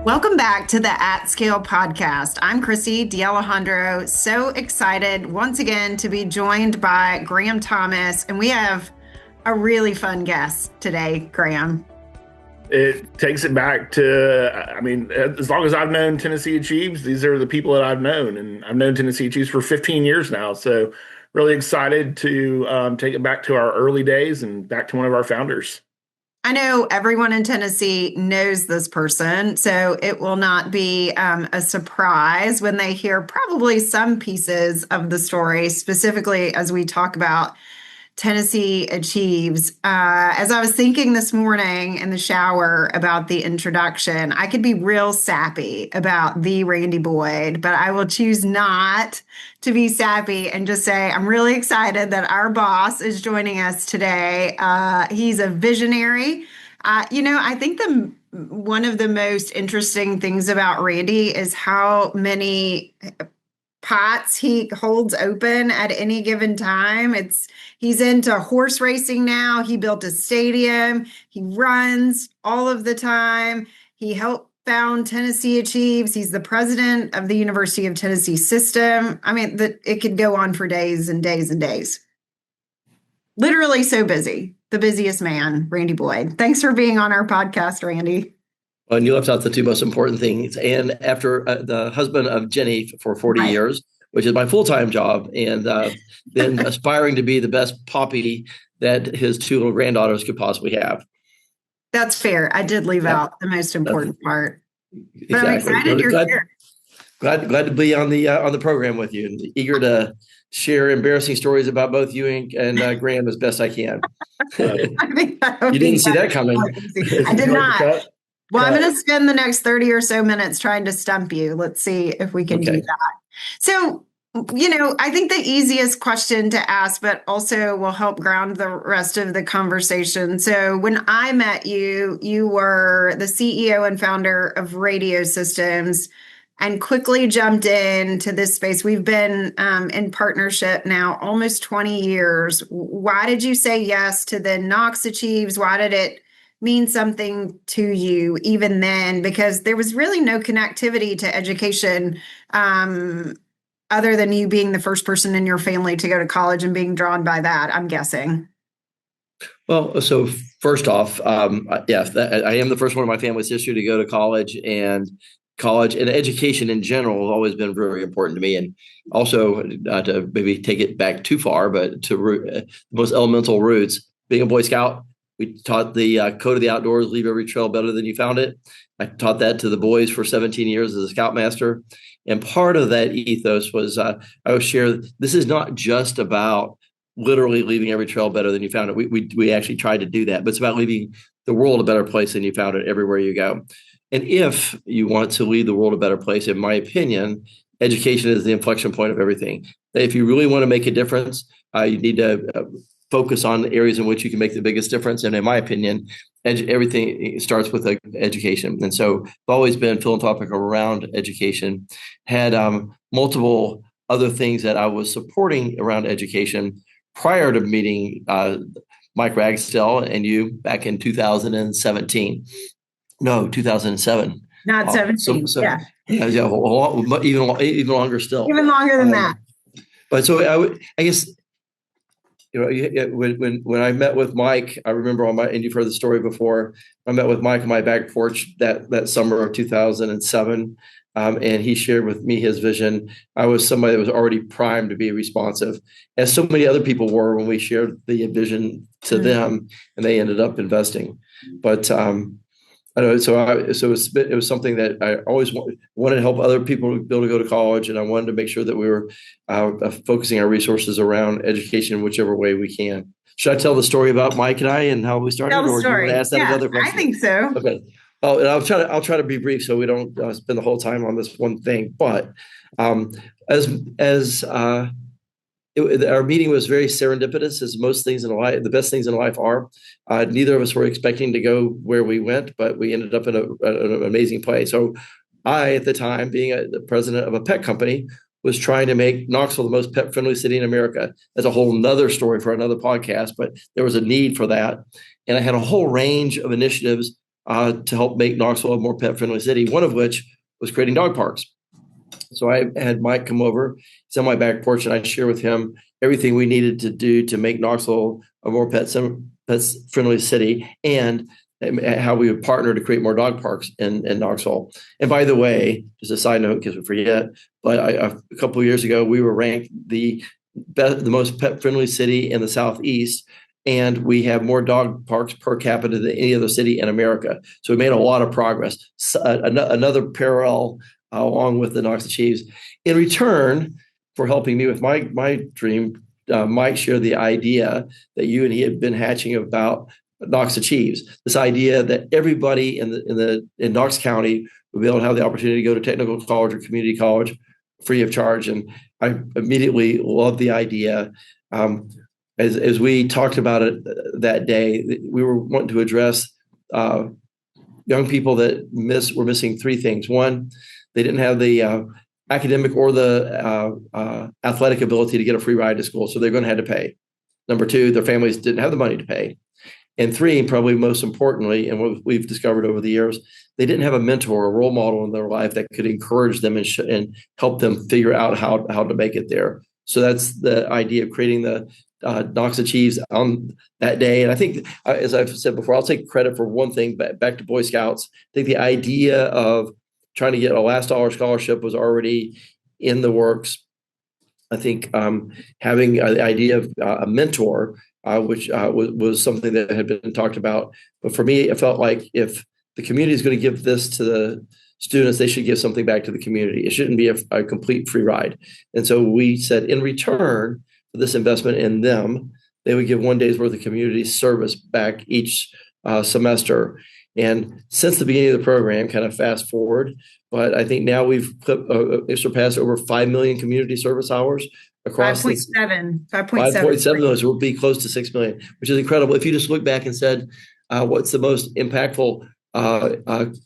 Welcome back to the At Scale podcast. I'm Chrissy D'Alejandro. So excited once again to be joined by Graham Thomas, and we have a really fun guest today, Graham. It takes it back to, as long as I've known tnAchieves, these are the people that I've known, and I've known tnAchieves for 15 years now. So really excited to take it back to our early days and back to one of our founders. I know everyone in Tennessee knows this person, so it will not be a surprise when they hear probably some pieces of the story, specifically as we talk about tnAchieves. As I was thinking this morning in the shower about the introduction, I could be real sappy about the Randy Boyd, but I will choose not to be sappy and just say I'm really excited that our boss is joining us today. He's a visionary. I think one of the most interesting things about Randy is how many pots he holds open at any given time. He's into horse racing now. He built a stadium. He runs all of the time. He helped found tnAchieves. He's the president of the University of Tennessee system. It could go on for days and days and days. Literally so busy. The busiest man, Randy Boyd. Thanks for being on our podcast, Randy. Well, and you left out the two most important things. And after the husband of Jenny for 40 years, which is my full-time job, and then aspiring to be the best poppy that his two little granddaughters could possibly have. That's fair. I did leave out the most important part. But Exactly. I'm excited you're here. Glad to be on the program with you, and eager to share embarrassing stories about both you and Graham as best I can. You didn't see that coming. I did not. Well, I'm going to spend the next 30 or so minutes trying to stump you. Let's see if we can do that. So, I think the easiest question to ask, but also will help ground the rest of the conversation. So when I met you, you were the CEO and founder of Radio Systems and quickly jumped into this space. We've been in partnership now almost 20 years. Why did you say yes to the knoxAchieves? Why did it mean something to you even then? Because there was really no connectivity to education other than you being the first person in your family to go to college and being drawn by that, I'm guessing. Well, so first off, I am the first one in my family's history to go to college, and education in general has always been very important to me. And also to maybe take it back too far, but to the most elemental roots, being a Boy Scout, we taught the code of the outdoors, leave every trail better than you found it. I taught that to the boys for 17 years as a scoutmaster. And part of that ethos was I would share, this is not just about literally leaving every trail better than you found it. We actually tried to do that, but it's about leaving the world a better place than you found it everywhere you go. And if you want to leave the world a better place, in my opinion, education is the inflection point of everything. If you really want to make a difference, you need to focus on areas in which you can make the biggest difference. And in my opinion, everything starts with education. And so I've always been philanthropic around education, had multiple other things that I was supporting around education prior to meeting Mike Ragsdale and you back in 2017. No, 2007. Not 17. Yeah, even longer still. Even longer than that. But so I guess, when I met with Mike, I remember and you've heard the story before, I met with Mike on my back porch that summer of 2007. And he shared with me his vision. I was somebody that was already primed to be responsive, as so many other people were when we shared the vision to them, and they ended up investing. But I know, it was something that I always wanted to help other people be able to go to college, and I wanted to make sure that we were focusing our resources around education in whichever way we can. Should I tell the story about Mike and I and how we started? Tell the story. Or do you want to ask that another question? I think so. Okay. Oh, and I'll try to be brief so we don't spend the whole time on this one thing. But our meeting was very serendipitous, as most things in life, the best things in life are. Neither of us were expecting to go where we went, but we ended up in an amazing place. So I, at the time, being the president of a pet company, was trying to make Knoxville the most pet-friendly city in America. That's a whole nother story for another podcast, but there was a need for that. And I had a whole range of initiatives to help make Knoxville a more pet-friendly city, one of which was creating dog parks. So I had Mike come over, he's on my back porch, and I share with him everything we needed to do to make Knoxville a more pet-friendly city, and how we would partner to create more dog parks in Knoxville. And by the way, just a side note, because we forget, but a couple of years ago, we were ranked the most pet-friendly city in the Southeast, and we have more dog parks per capita than any other city in America. So we made a lot of progress. So, another parallel along with the knoxAchieves. In return for helping me with my dream, Mike shared the idea that you and he had been hatching about knoxAchieves. This idea that everybody in Knox County would be able to have the opportunity to go to technical college or community college free of charge. And I immediately loved the idea. As we talked about it that day, we were wanting to address young people that were missing three things. One, they didn't have the academic or the athletic ability to get a free ride to school, so they're going to have to pay. Number two, their families didn't have the money to pay. And three, probably most importantly, and what we've discovered over the years, they didn't have a mentor, a role model in their life that could encourage them and help them figure out how to make it there. So that's the idea of creating the knoxAchieves on that day. And I think, as I've said before, I'll take credit for one thing, back to Boy Scouts. I think the idea of trying to get a last dollar scholarship was already in the works. I think having the idea of a mentor, which was something that had been talked about. But for me, it felt like if the community is going to give this to the students, they should give something back to the community. It shouldn't be a complete free ride. And so we said, in return for this investment in them, they would give 1 day's worth of community service back each semester. And since the beginning of the program, kind of fast forward, but I think now we've surpassed over 5 million community service hours across 5.7 million. So we'll be close to 6 million, which is incredible. If you just look back and said, what's the most impactful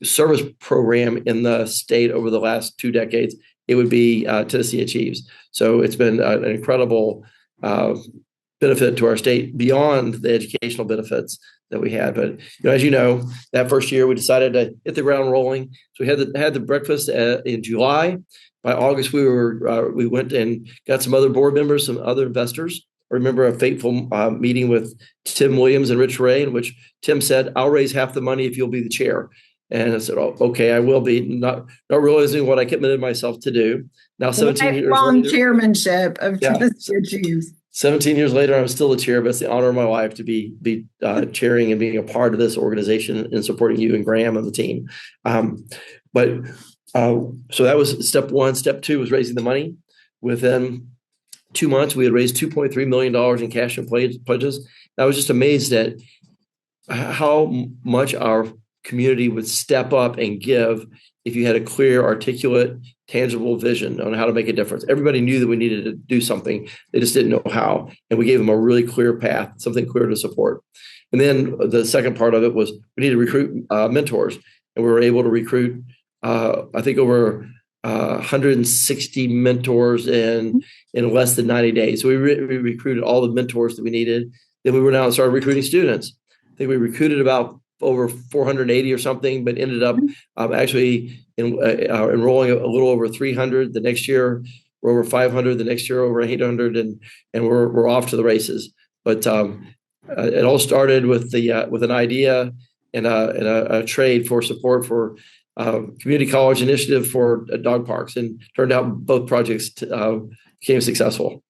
service program in the state over the last 2 decades, it would be tnAchieves. So it's been an incredible benefit to our state beyond the educational benefits that we had. But as you know, that first year we decided to hit the ground rolling. So we had the breakfast in July. By August, we went and got some other board members, some other investors. I remember a fateful meeting with Tim Williams and Rich Ray, in which Tim said, "I'll raise half the money if you'll be the chair." And I said, "Oh, okay, I will be." Not realizing what I committed myself to do. Now, 17 years later, chairmanship of tnAchieves. 17 years later, I'm still the chair, but it's the honor of my life to be chairing and being a part of this organization and supporting you and Graham and the team. So that was step one. Step two was raising the money. Within 2 months, we had raised $2.3 million in cash and pledges. And I was just amazed at how much our community would step up and give if you had a clear, articulate, tangible vision on how to make a difference. Everybody knew that we needed to do something. They just didn't know how. And we gave them a really clear path, something clear to support. And then the second part of it was we needed to recruit mentors. And we were able to recruit, I think, over 160 mentors in less than 90 days. So we recruited all the mentors that we needed. Then we went out and started recruiting students. I think we recruited about over 480 or something, but ended up actually enrolling a little over 300. The next year, we're over 500. The next year, over 800, and we're off to the races. But it all started with an idea and a trade for support for community college initiative for dog parks, and turned out both projects became successful.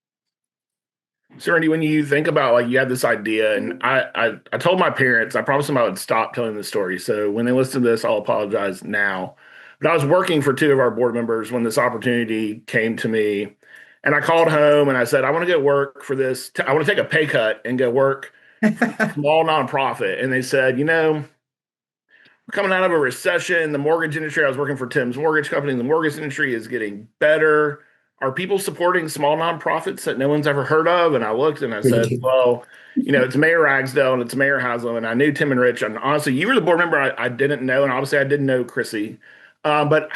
So, Randy, when you think about, like, you had this idea, and I told my parents, I promised them I would stop telling the story. So when they listen to this, I'll apologize now. But I was working for two of our board members when this opportunity came to me, and I called home and I said, I want to go work for this. I want to take a pay cut and go work for a small nonprofit. And they said, we're coming out of a recession. The mortgage industry, I was working for Tim's mortgage company. The mortgage industry is getting better. Are people supporting small nonprofits that no one's ever heard of? And I looked and I said, well, it's Mayor Ragsdale and it's Mayor Haslam. And I knew Tim and Rich. And honestly, you were the board member I didn't know. And obviously I didn't know Chrissy. But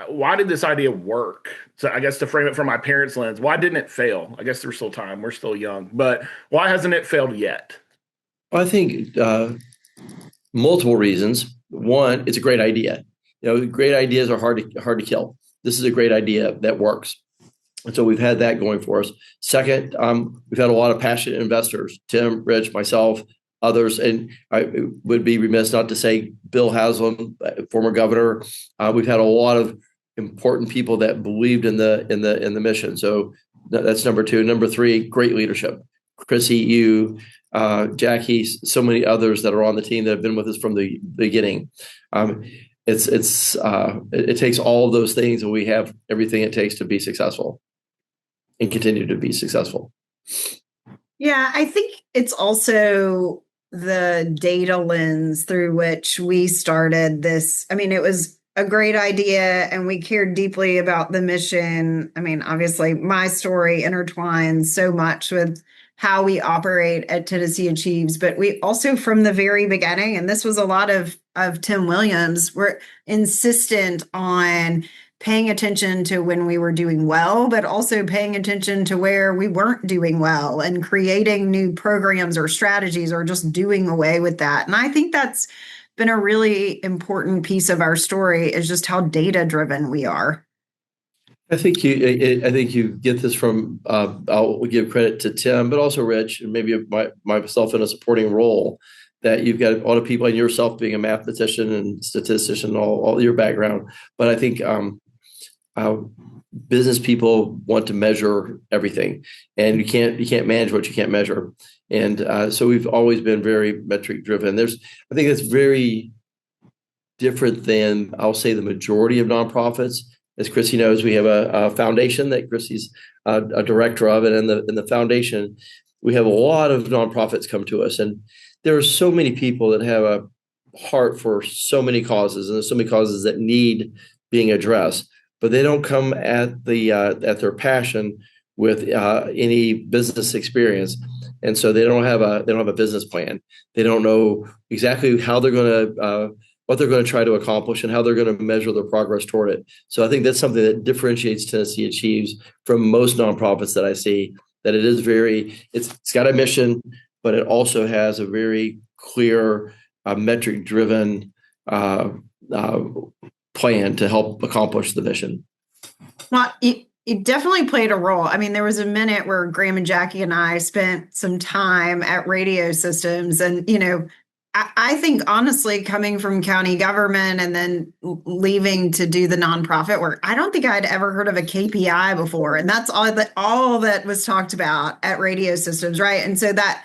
why did this idea work? So I guess to frame it from my parents' lens, why didn't it fail? I guess there's still time. We're still young. But why hasn't it failed yet? I think multiple reasons. One, it's a great idea. Great ideas are hard to kill. This is a great idea that works. And so we've had that going for us. Second, we've had a lot of passionate investors, Tim, Rich, myself, others, and I would be remiss not to say Bill Haslam, former governor. We've had a lot of important people that believed in the mission. So that's number two. Number three, great leadership. Chrissy, you, Jackie, so many others that are on the team that have been with us from the beginning. It takes all of those things, and we have everything it takes to be successful and continue to be successful. Yeah, I think it's also the data lens through which we started this. I mean, it was a great idea and we cared deeply about the mission. I mean, obviously, my story intertwines so much with how we operate at tnAchieves, but we also from the very beginning, and this was a lot of Tim Williams, we're insistent on paying attention to when we were doing well, but also paying attention to where we weren't doing well and creating new programs or strategies or just doing away with that. And I think that's been a really important piece of our story is just how data driven we are. I think you get this from, I'll give credit to Tim, but also Rich, and maybe myself in a supporting role, that you've got a lot of people, and yourself being a mathematician and statistician, all your background. But I think business people want to measure everything, and you can't manage what you can't measure. And so we've always been very metric driven. I think that's very different than, I'll say, the majority of nonprofits. As Chrissy knows, we have a foundation that Chrissy's a director of, and in the foundation, we have a lot of nonprofits come to us, and there are so many people that have a heart for so many causes, and there's so many causes that need being addressed, but they don't come at their passion with any business experience, and so they don't have a business plan. They don't know exactly how they're going to what they're going to try to accomplish and how they're going to measure their progress toward it. So I think that's something that differentiates tnAchieves from most nonprofits that I see, that it's got a mission, but it also has a very clear metric driven plan to help accomplish the mission. Well, it definitely played a role. I mean, there was a minute where Graham and Jackie and I spent some time at radio systems, and I think honestly, coming from county government and then leaving to do the nonprofit work, I don't think I'd ever heard of a KPI before. And that's all that was talked about at radio systems, right? And so that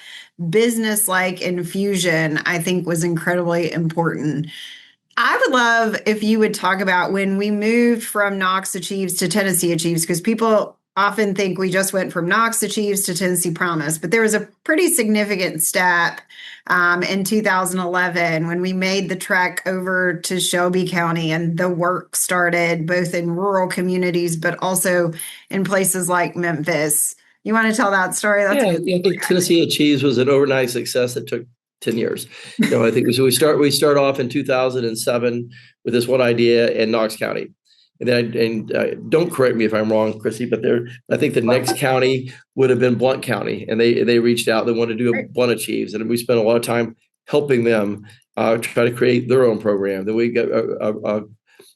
business-like infusion, I think, was incredibly important. I would love if you would talk about when we moved from knoxAchieves to tnAchieves, because people often think we just went from knoxAchieves to Tennessee Promise, but there was a pretty significant step in 2011 when we made the trek over to Shelby County, and the work started both in rural communities, but also in places like Memphis. You want to tell that story? I think tnAchieves was an overnight success that took 10 years. I think so. We start off in 2007 with this one idea in Knox County. And then, don't correct me if I'm wrong, Chrissy, but I think the next county would have been Blount County, and they reached out. They wanted to do a tnAchieves, and we spent a lot of time helping them try to create their own program. Then we got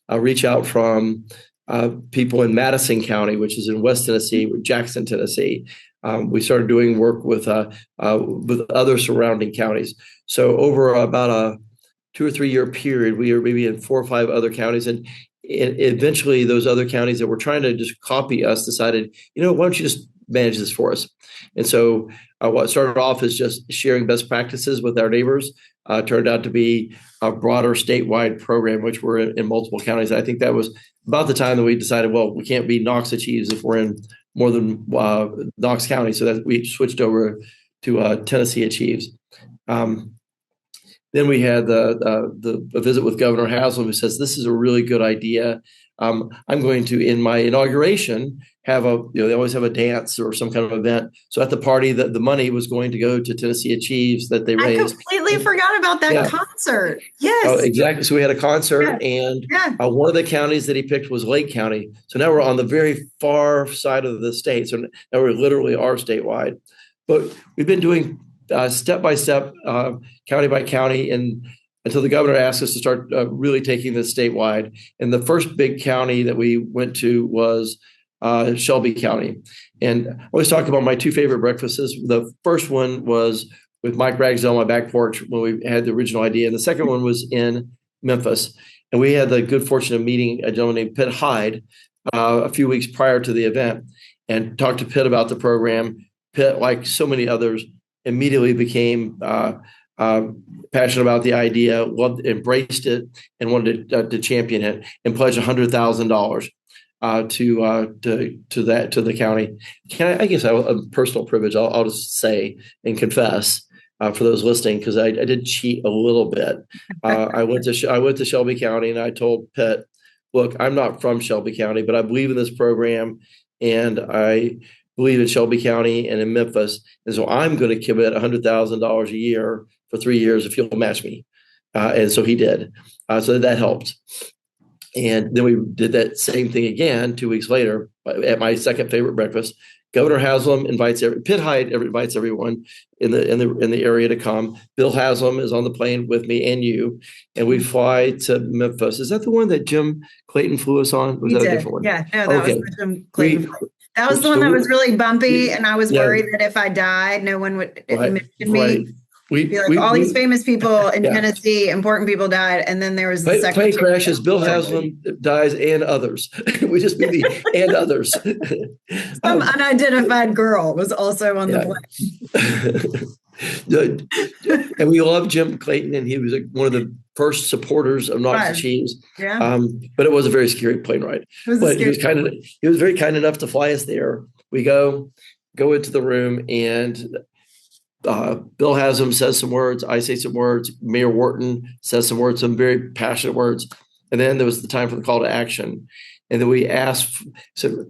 a reach out from people in Madison County, which is in West Tennessee, with Jackson, Tennessee. We started doing work with other surrounding counties. So over about a 2 or 3 year period, we are maybe in 4 or 5 other counties, and eventually those other counties that were trying to just copy us decided, why don't you just manage this for us? And so what started off as just sharing best practices with our neighbors turned out to be a broader statewide program, which we're in multiple counties. I think that was about the time that we decided, well, we can't be knoxAchieves if we're in more than Knox County. So that we switched over to tnAchieves. Then we had the visit with Governor Haslam, who says, this is a really good idea. I'm going to, in my inauguration, have they always have a dance or some kind of event. So at the party, the money was going to go to tnAchieves that they raised. I completely forgot about that concert. Yes. Oh, exactly. So we had a concert, and one of the counties that he picked was Lake County. So now we're on the very far side of the state. So now we literally are statewide. But we've been doing step by step, county by county, and until the governor asked us to start really taking this statewide. And the first big county that we went to was Shelby County. And I always talk about my two favorite breakfasts. The first one was with Mike Ragsdale on my back porch when we had the original idea. And the second one was in Memphis. And we had the good fortune of meeting a gentleman named Pitt Hyde a few weeks prior to the event and talked to Pitt about the program. Pitt, like so many others, immediately became passionate about the idea, embraced it, and wanted to champion it, and pledged $100,000 to the county. I guess a personal privilege. I'll just say and confess for those listening, because I did cheat a little bit. I went to Shelby County and I told Pitt, "Look, I'm not from Shelby County, but I believe in this program, and I believe in Shelby County and in Memphis, and so I'm going to commit $100,000 a year for 3 years if you'll match me." And so he did. So that helped. And then we did that same thing again 2 weeks later at my second favorite breakfast. Governor Haslam Pitt Hyde invites everyone in the area to come. Bill Haslam is on the plane with me and you, and we fly to Memphis. Is that the one that Jim Clayton flew us on? Was that a different one? Yeah, no, that was the Jim Clayton. That was the one that was really bumpy, and I was worried that if I died, no one would mention me. All these famous people in Tennessee, important people died, and then there was the second plane crashes. Bill Haslam dies, and others. We just maybe and others. Some unidentified girl was also on the plane. And we love Jim Clayton, and he was one of the first supporters of knoxAchieves. Yeah. But it was a very scary plane ride. He was very kind enough to fly us there. We go into the room, and Bill Haslam says some words. I say some words. Mayor Wharton says some words, some very passionate words. And then there was the time for the call to action. And then we asked, so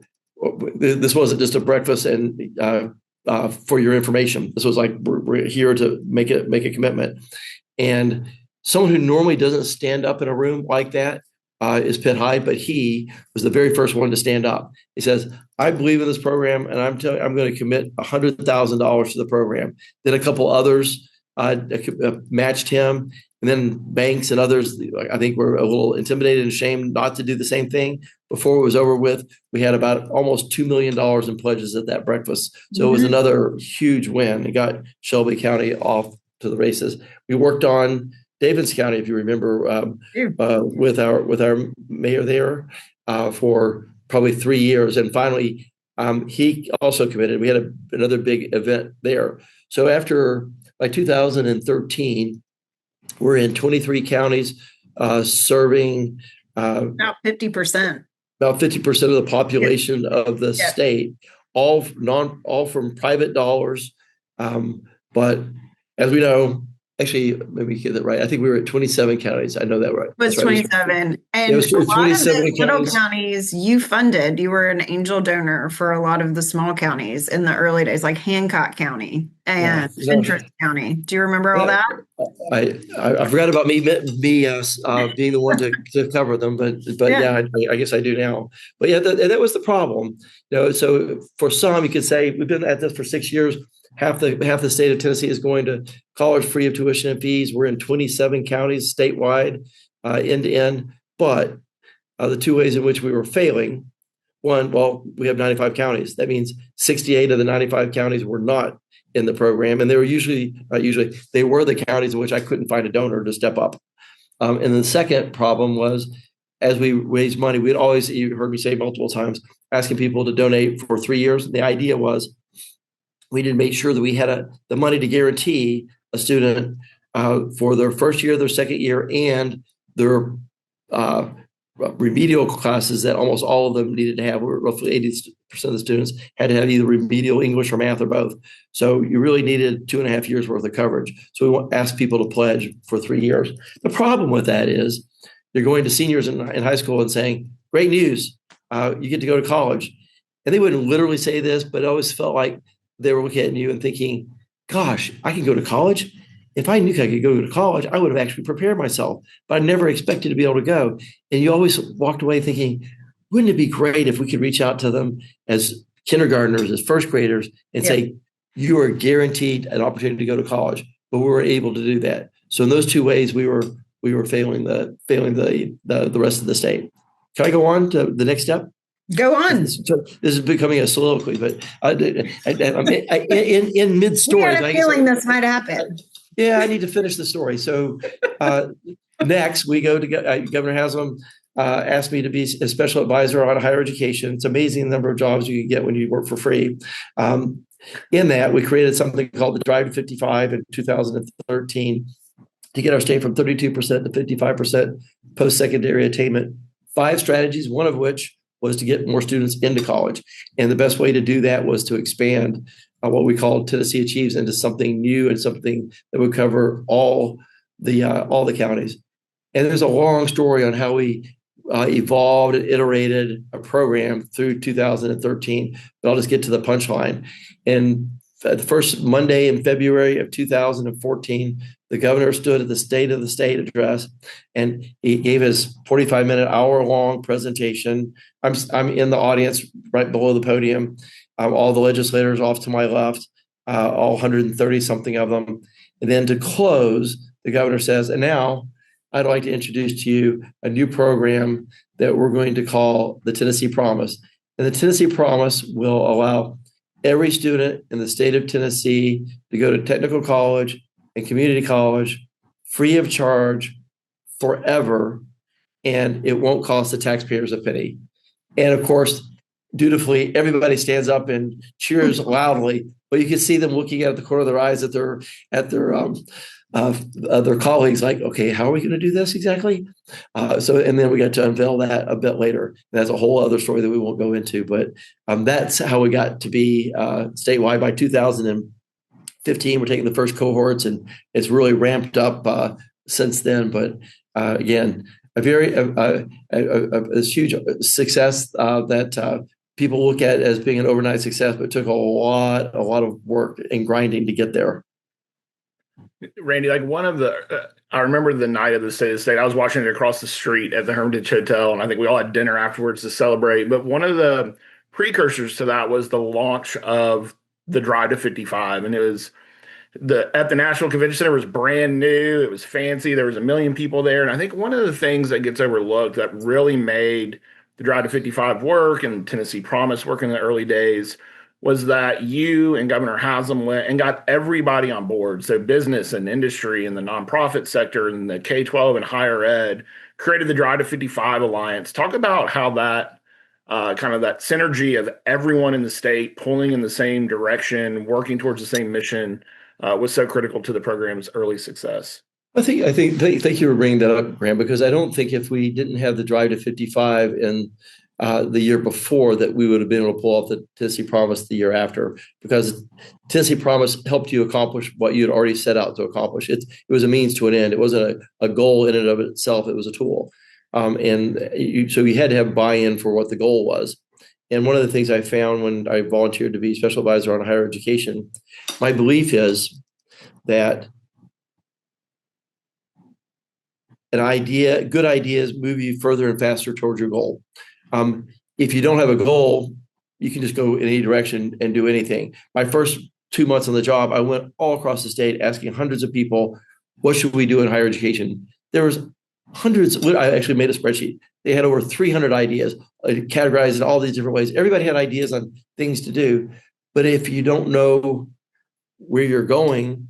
this wasn't just a breakfast and for your information. This was like, we're here to make a commitment. And someone who normally doesn't stand up in a room like that is Pitt Hyde, but he was the very first one to stand up. He says, "I believe in this program, and I'm going to commit $100,000 to the program." Then a couple others matched him, and then banks and others, I think, were a little intimidated and ashamed not to do the same thing. Before it was over with, we had about almost $2 million in pledges at that breakfast. So it was another huge win. It got Shelby County off to the races. We worked on Davidson County, if you remember, with our mayor there for probably 3 years, and finally he also committed. We had another big event there. So after like 2013, we're in 23 counties, serving about 50%. About 50% of the population of the state, all from private dollars. But as we know. Actually, let me get that right. I think we were at 27 counties. I know that right. It was 27. And a lot of the little counties you funded. You were an angel donor for a lot of the small counties in the early days, like Hancock County and Fentress County. Do you remember all that? I forgot about me being the one to cover them, but I guess I do now. But that was the problem. So for some, you could say we've been at this for 6 years. Half the state of Tennessee is going to college free of tuition and fees. We're in 27 counties statewide, end to end. But the two ways in which we were failing: one, we have 95 counties. That means 68 of the 95 counties were not in the program, and they were they were the counties in which I couldn't find a donor to step up. And the second problem was, as we raised money, you heard me say multiple times, asking people to donate for 3 years. The idea was, we did make sure that we had the money to guarantee a student for their first year, their second year, and their remedial classes that almost all of them needed to have. Roughly 80% of the students had to have either remedial English or math or both. So you really needed 2.5 years worth of coverage. So we asked people to pledge for 3 years. The problem with that is you're going to seniors in high school and saying, "Great news, you get to go to college." And they wouldn't literally say this, but it always felt like they were looking at you and thinking, "Gosh, I can go to college. If I knew I could go to college, I would have actually prepared myself, but I never expected to be able to go." And you always walked away thinking, wouldn't it be great if we could reach out to them as kindergartners, as first graders, and say, "You are guaranteed an opportunity to go to college," but we were able to do that. So in those two ways, we were failing the rest of the state. Can I go on to the next step? Go on. This is becoming a soliloquy, but in mid story, I had a feeling this might happen. Yeah, I need to finish the story. So next, we go to Governor Haslam. Asked me to be a special advisor on higher education. It's amazing the number of jobs you can get when you work for free. In that, we created something called the Drive to 55 in 2013 to get our state from 32% to 55% post-secondary attainment. 5 strategies, one of which was to get more students into college. And the best way to do that was to expand what we call Tennessee Achieves into something new and something that would cover all the counties. And there's a long story on how we evolved and iterated a program through 2013, but I'll just get to the punchline. And the first Monday in February of 2014, the governor stood at the State of the State address, and he gave his 45-minute, hour-long presentation. I'm in the audience right below the podium. All the legislators off to my left, all 130-something of them. And then to close, the governor says, and now I'd like to introduce to you a new program that we're going to call the Tennessee Promise. And the Tennessee Promise will allow every student in the state of Tennessee to go to technical college and community college free of charge forever, and it won't cost the taxpayers a penny. And of course, dutifully, everybody stands up and cheers loudly, but you can see them looking at the corner of their eyes at their colleagues, like, okay, how are we going to do this exactly? And then we got to unveil that a bit later. That's a whole other story that we won't go into, but that's how we got to be statewide. By 2015, we're taking the first cohorts, and it's really ramped up since then. But again, a huge success that people look at as being an overnight success, but it took a lot of work and grinding to get there. Randy, like I remember the night of the State of the State, I was watching it across the street at the Hermitage Hotel, and I think we all had dinner afterwards to celebrate. But one of the precursors to that was the launch of the Drive to 55. And it was at the National Convention Center, was brand new. It was fancy. There was 1 million people there. And I think one of the things that gets overlooked that really made the Drive to 55 work and Tennessee Promise work in the early days was that you and Governor Haslam went and got everybody on board. So business and industry and the nonprofit sector and the K-12 and higher ed created the Drive to 55 Alliance. Talk about how that kind of that synergy of everyone in the state pulling in the same direction, working towards the same mission was so critical to the program's early success. Thank you for bringing that up, Graham, because I don't think if we didn't have the Drive to 55 in the year before that we would have been able to pull off the Tennessee Promise the year after, because Tennessee Promise helped you accomplish what you had already set out to accomplish. It was a means to an end. It wasn't a goal in and of itself. It was a tool. So you had to have buy-in for what the goal was. And one of the things I found when I volunteered to be special advisor on higher education, my belief is that good ideas move you further and faster towards your goal. If you don't have a goal, you can just go in any direction and do anything. My first 2 months on the job, I went all across the state asking hundreds of people, what should we do in higher education? There was hundreds. I actually made a spreadsheet. They had over 300 ideas categorized in all these different ways. Everybody had ideas on things to do. But if you don't know where you're going,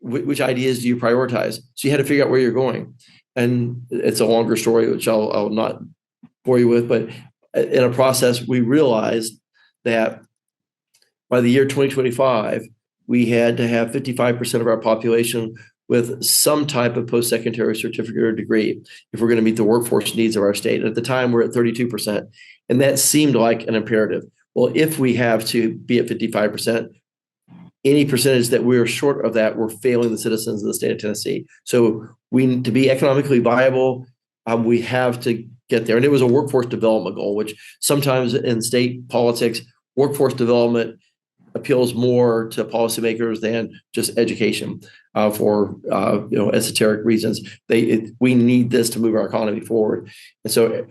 which ideas do you prioritize? So you had to figure out where you're going. And it's a longer story, which I'll not bore you with. But in a process, we realized that by the year 2025, we had to have 55% of our population with some type of post-secondary certificate or degree if we're going to meet the workforce needs of our state. At the time, we're at 32%. And that seemed like an imperative. Well, if we have to be at 55%, any percentage that we're short of that, we're failing the citizens of the state of Tennessee. So to be economically viable, we have to get there. And it was a workforce development goal, which sometimes in state politics, workforce development appeals more to policymakers than just education for esoteric reasons. We need this to move our economy forward. And so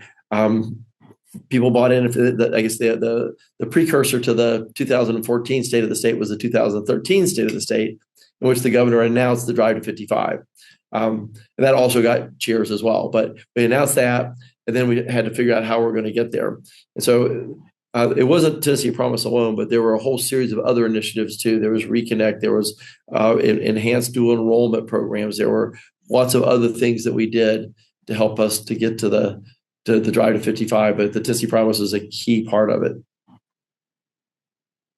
people bought in. I guess the precursor to the 2014 State of the State was the 2013 State of the State, in which the governor announced the Drive to 55. And that also got cheers as well. But we announced that, and then we had to figure out how we're going to get there. And so it wasn't Tennessee Promise alone, but there were a whole series of other initiatives too. There was Reconnect, there was enhanced dual enrollment programs. There were lots of other things that we did to help us to get to the drive to 55. But the Tennessee Promise is a key part of it.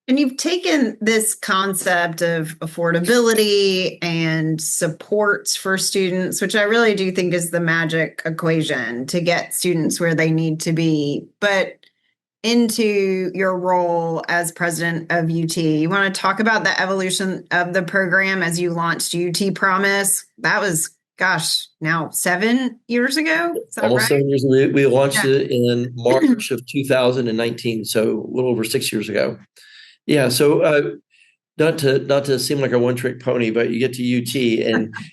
And you've taken this concept of affordability and supports for students, which I really do think is the magic equation to get students where they need to be, but into your role as president of UT. You want to talk about the evolution of the program as you launched UT Promise? That was, gosh, now 7 years ago? Almost right? 7 years. We launched it in March of 2019, so a little over 6 years ago. Yeah, so not to seem like a one-trick pony, but you get to UT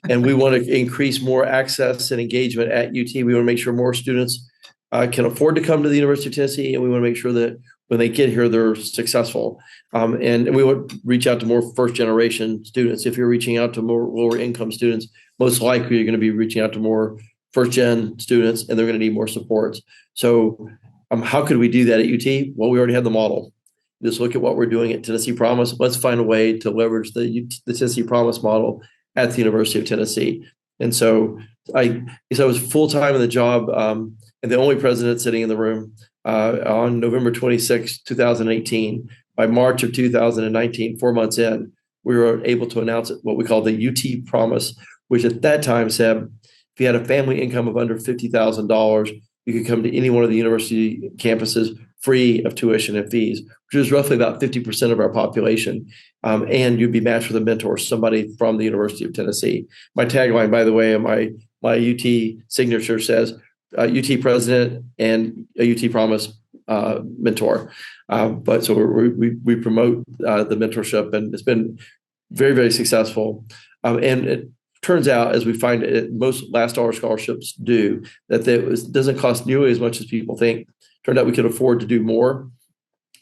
and we want to increase more access and engagement at UT. We want to make sure more students can afford to come to the University of Tennessee, and we want to make sure that when they get here, they're successful. And we want to reach out to more first-generation students. If you're reaching out to more lower-income students, most likely you're going to be reaching out to more first-gen students, and they're going to need more supports. So how could we do that at UT? Well, we already have the model. Just look at what we're doing at Tennessee Promise. Let's find a way to leverage the Tennessee Promise model at the University of Tennessee. And so I was full-time in the job and the only president sitting in the room on November 26, 2018. By March of 2019, 4 months in, we were able to announce what we call the UT Promise, which at that time said, if you had a family income of under $50,000, you could come to any one of the university campuses free of tuition and fees, which is roughly about 50% of our population. And you'd be matched with a mentor, somebody from the University of Tennessee. My tagline, by the way, and my UT signature says UT president and a UT Promise mentor. But so we promote the mentorship, and it's been very, very successful. And it turns out, as we find it, most last dollar scholarships do, that it doesn't cost nearly as much as people think. Turned out we could afford to do more.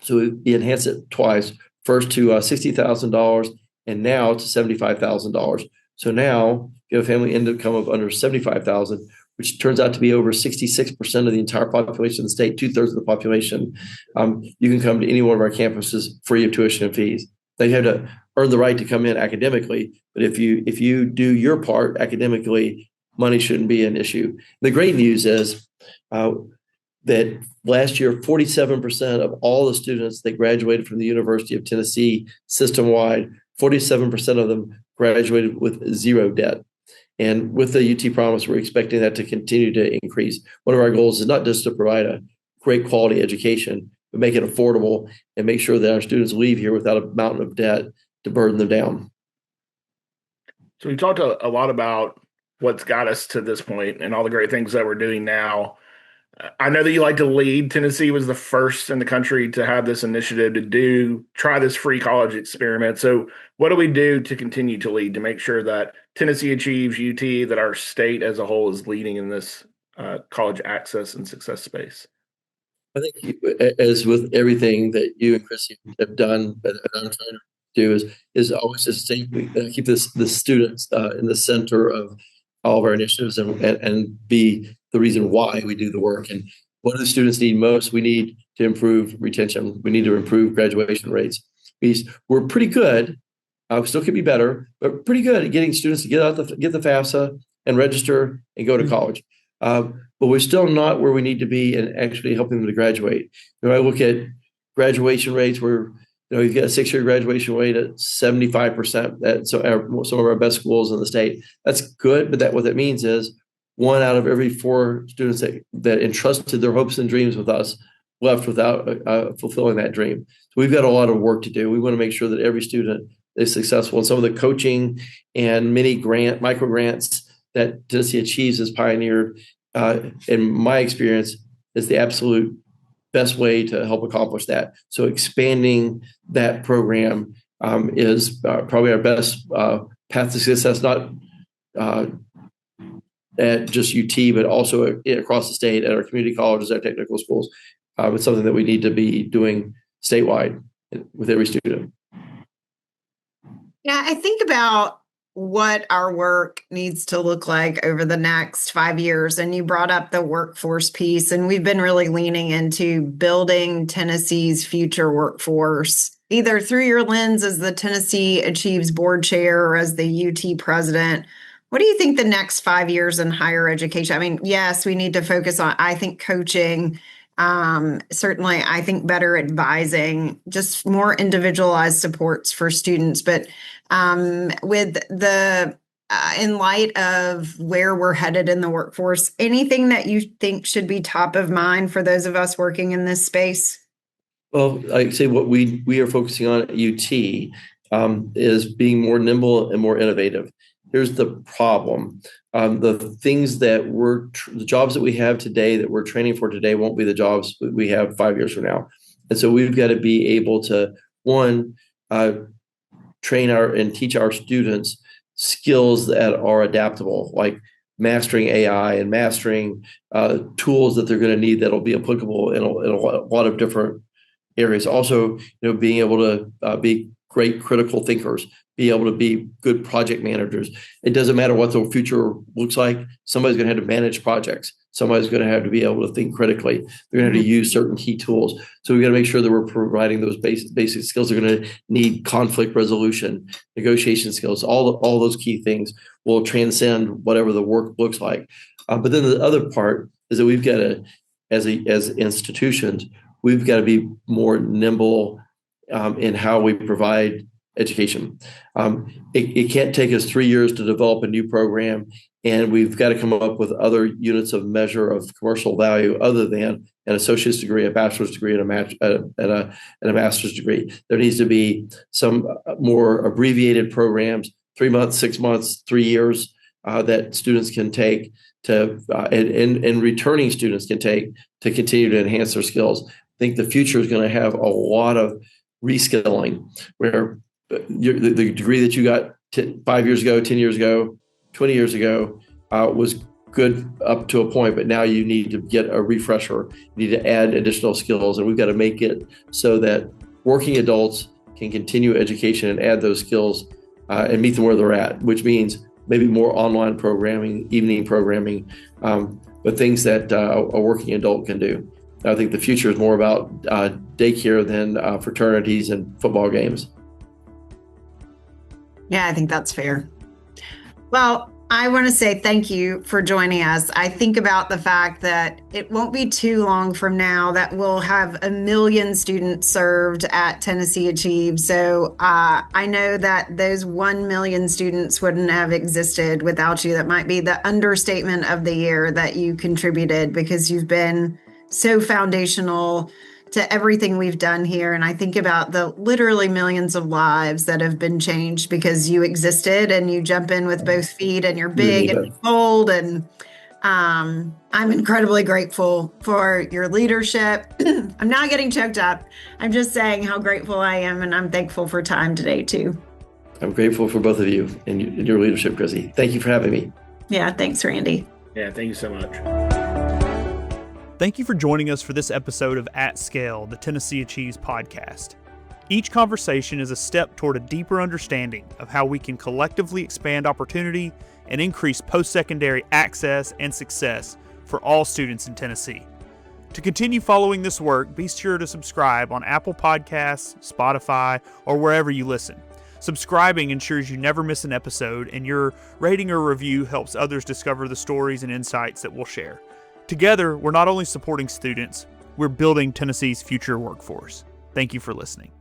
So we enhanced it twice, first to $60,000 and now to $75,000. So now you have a family income of under $75,000, which turns out to be over 66% of the entire population of the state, 2/3 of the population. You can come to any one of our campuses free of tuition and fees. They have to earn the right to come in academically, but if you do your part academically, money shouldn't be an issue. The great news is that last year, 47% of all the students that graduated from the University of Tennessee system-wide, 47% of them graduated with zero debt. And with the UT Promise, we're expecting that to continue to increase. One of our goals is not just to provide a great quality education, but make it affordable and make sure that our students leave here without a mountain of debt to burden them down. So we talked a lot about what's got us to this point and all the great things that we're doing now. I know that you like to lead. Tennessee was the first in the country to have this initiative to try this free college experiment. So what do we do to continue to lead, to make sure that Tennessee achieves, UT, that our state as a whole is leading in this college access and success space? I think as with everything that you and Chrissy have done, but I'm trying to do is always just keep the students in the center of all of our initiatives and be the reason why we do the work. And what do the students need most? We need to improve retention. We need to improve graduation rates. We're pretty good. We still could be better, but pretty good at getting students to get the FAFSA and register and go to college. But we're still not where we need to be in actually helping them to graduate. When I look at graduation rates, you've got a 6-year graduation rate at 75%. That's some of our best schools in the state. That's good, but what that means is 1 out of every 4 students that entrusted their hopes and dreams with us left without fulfilling that dream. So we've got a lot of work to do. We want to make sure that every student is successful. And some of the coaching and micro grants that Tennessee Achieves has pioneered, in my experience, is the absolute best way to help accomplish that. So expanding that program is probably our best path to success, not at just UT, but also across the state at our community colleges, our technical schools. It's something that we need to be doing statewide with every student. Yeah, I think about what our work needs to look like over the next 5 years. And you brought up the workforce piece, and we've been really leaning into building Tennessee's future workforce, either through your lens as the Tennessee Achieves board chair or as the UT president. What do you think the next 5 years in higher education? I mean, yes, we need to focus on, I think, coaching. Certainly, I think better advising, just more individualized supports for students. But with the in light of where we're headed in the workforce, anything that you think should be top of mind for those of us working in this space? Well, I'd say what we are focusing on at UT is being more nimble and more innovative. Here's the problem. The things that the jobs that we have today that we're training for today won't be the jobs we have 5 years from now. And so we've got to be able to, one, train and teach our students skills that are adaptable, like mastering AI and mastering tools that they're going to need that'll be applicable in a lot of different areas. Also, being able to be great critical thinkers, be able to be good project managers. It doesn't matter what the future looks like. Somebody's going to have to manage projects. Somebody's going to have to be able to think critically. They're going to have to use certain key tools. So we've got to make sure that we're providing those basic skills. They're going to need conflict resolution, negotiation skills. All those key things will transcend whatever the work looks like. But then the other part is that we've got to, as institutions, we've got to be more nimble in how we provide education. It can't take us 3 years to develop a new program, and we've got to come up with other units of measure of commercial value other than an associate's degree, a bachelor's degree, and a master's degree. There needs to be some more abbreviated programs, 3 months, 6 months, 3 years, that students can take and returning students can take to continue to enhance their skills. I think the future is going to have a lot of reskilling, where the degree that you got 5 years ago, 10 years ago, 20 years ago was good up to a point, but now you need to get a refresher. You need to add additional skills, and we've got to make it so that working adults can continue education and add those skills and meet them where they're at, which means maybe more online programming, evening programming, but things that a working adult can do. I think the future is more about daycare than fraternities and football games. Yeah, I think that's fair. Well, I want to say thank you for joining us. I think about the fact that it won't be too long from now that we'll have 1 million students served at Tennessee Achieves. So I know that those 1 million students wouldn't have existed without you. That might be the understatement of the year that you contributed, because you've been so foundational to everything we've done here. And I think about the literally millions of lives that have been changed because you existed and you jump in with both feet and you're big and bold. And I'm incredibly grateful for your leadership. I'm not getting choked up. I'm just saying how grateful I am. And I'm thankful for time today too. I'm grateful for both of you and your leadership, Chrissy. Thank you for having me. Yeah, thanks, Randy. Yeah, thank you so much. Thank you for joining us for this episode of At Scale, the Tennessee Achieves podcast. Each conversation is a step toward a deeper understanding of how we can collectively expand opportunity and increase post-secondary access and success for all students in Tennessee. To continue following this work, be sure to subscribe on Apple Podcasts, Spotify, or wherever you listen. Subscribing ensures you never miss an episode, and your rating or review helps others discover the stories and insights that we'll share. Together, we're not only supporting students, we're building Tennessee's future workforce. Thank you for listening.